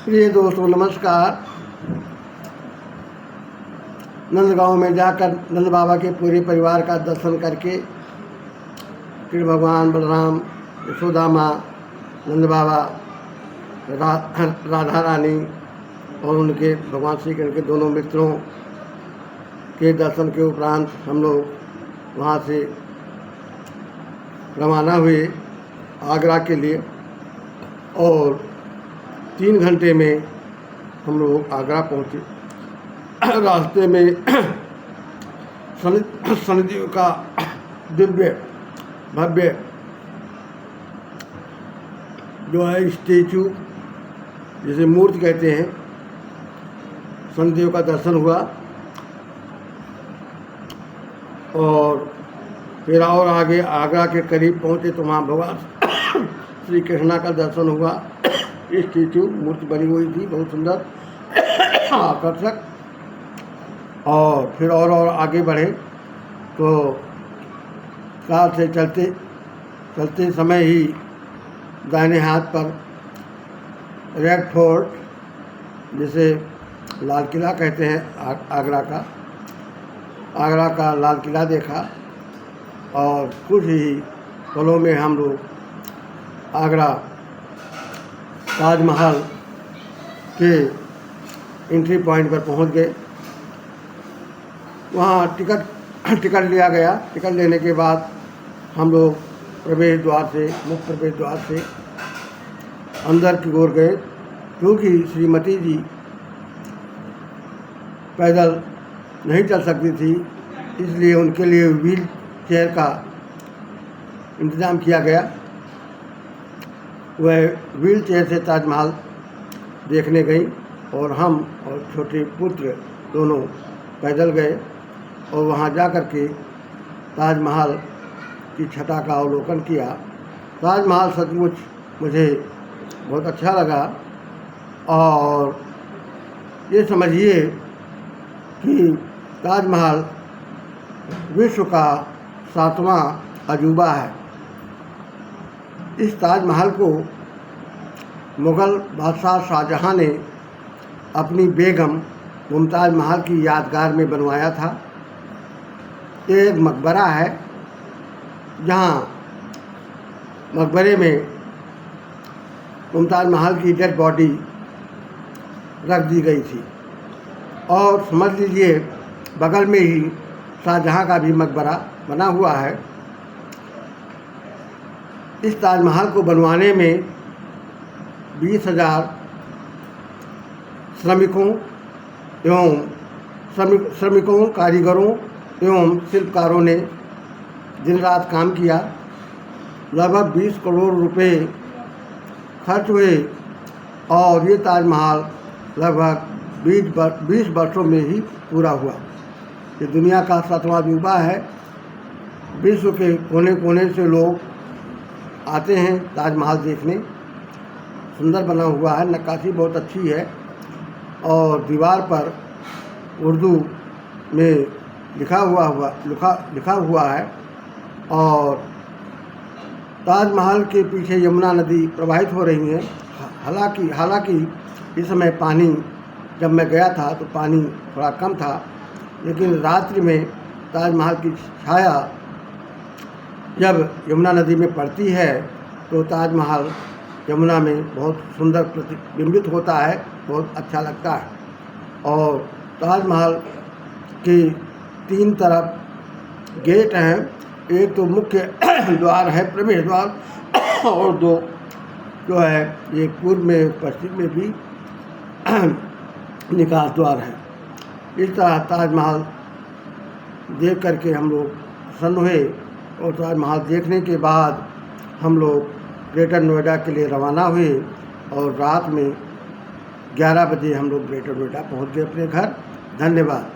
प्रिय दोस्तों नमस्कार। नंदगांव में जाकर नंद बाबा के पूरे परिवार का दर्शन करके कृष्ण भगवान, बलराम, यशोदा माँ, नंद बाबा, राधा रानी और उनके भगवान श्री कृष्ण के दोनों मित्रों के दर्शन के उपरांत हम लोग वहाँ से रवाना हुए आगरा के लिए और 3 घंटे में हम लोग आगरा पहुँचे। रास्ते में शनिदेव का दिव्य भव्य जो है स्टेचू, जिसे मूर्ति कहते हैं, शनिदेव का दर्शन हुआ और फिर और आगे आगरा के करीब पहुँचे तो वहाँ भगवान श्री कृष्णा का दर्शन हुआ। स्टेचू मूर्ति बनी हुई थी, बहुत सुंदर आकर्षक। और फिर और आगे बढ़े तो कार से चलते समय ही दाहिने हाथ पर रेड फोर्ट, जिसे लाल किला कहते हैं, आगरा का लाल किला देखा और कुछ ही पलों में हम लोग आगरा ताजमहल के एंट्री पॉइंट पर पहुंच गए। वहाँ टिकट लिया गया। टिकट लेने के बाद हम लोग मुख्य प्रवेश द्वार से अंदर की ओर गए, क्योंकि श्रीमती जी पैदल नहीं चल सकती थी, इसलिए उनके लिए व्हील चेयर का इंतज़ाम किया गया। वह व्हील चेयर से ताजमहल देखने गई और हम और छोटे पुत्र दोनों पैदल गए और वहाँ जा कर के ताजमहल की छटा का अवलोकन किया। ताजमहल सचमुच मुझे बहुत अच्छा लगा और ये समझिए कि ताजमहल विश्व का 7वां अजूबा है। इस ताजमहल को मुग़ल बादशाह शाहजहाँ ने अपनी बेगम मुमताज़ महल की यादगार में बनवाया था। ये एक मकबरा है, जहाँ मकबरे में मुमताज़ महल की डेड बॉडी रख दी गई थी और समझ लीजिए बगल में ही शाहजहाँ का भी मकबरा बना हुआ है। इस ताजमहल को बनवाने में 20,000 श्रमिकों, कारीगरों एवं शिल्पकारों ने दिन रात काम किया। लगभग 20 करोड़ रुपए खर्च हुए और ये ताजमहल लगभग 20 वर्षों में ही पूरा हुआ। ये दुनिया का 7वां अजूबा है। विश्व के कोने कोने से लोग आते हैं ताजमहल देखने। सुंदर बना हुआ है, नक्काशी बहुत अच्छी है और दीवार पर उर्दू में लिखा हुआ है और ताजमहल के पीछे यमुना नदी प्रवाहित हो रही है। हालांकि इस समय पानी, जब मैं गया था तो पानी थोड़ा कम था, लेकिन रात्रि में ताजमहल की छाया जब यमुना नदी में पड़ती है तो ताजमहल यमुना में बहुत सुंदर प्रतिबिंबित होता है, बहुत अच्छा लगता है। और ताजमहल के 3 तरफ गेट हैं। एक तो मुख्य द्वार है, प्रवेश द्वार, और 2 जो है ये पूर्व में पश्चिम में भी निकास द्वार है। इस तरह ताजमहल देख करके हम लोग प्रसन्न हुए और ताजमहल देखने के बाद हम लोग ग्रेटर नोएडा के लिए रवाना हुए और रात में 11 बजे हम लोग ग्रेटर नोएडा पहुंच गए अपने घर। धन्यवाद।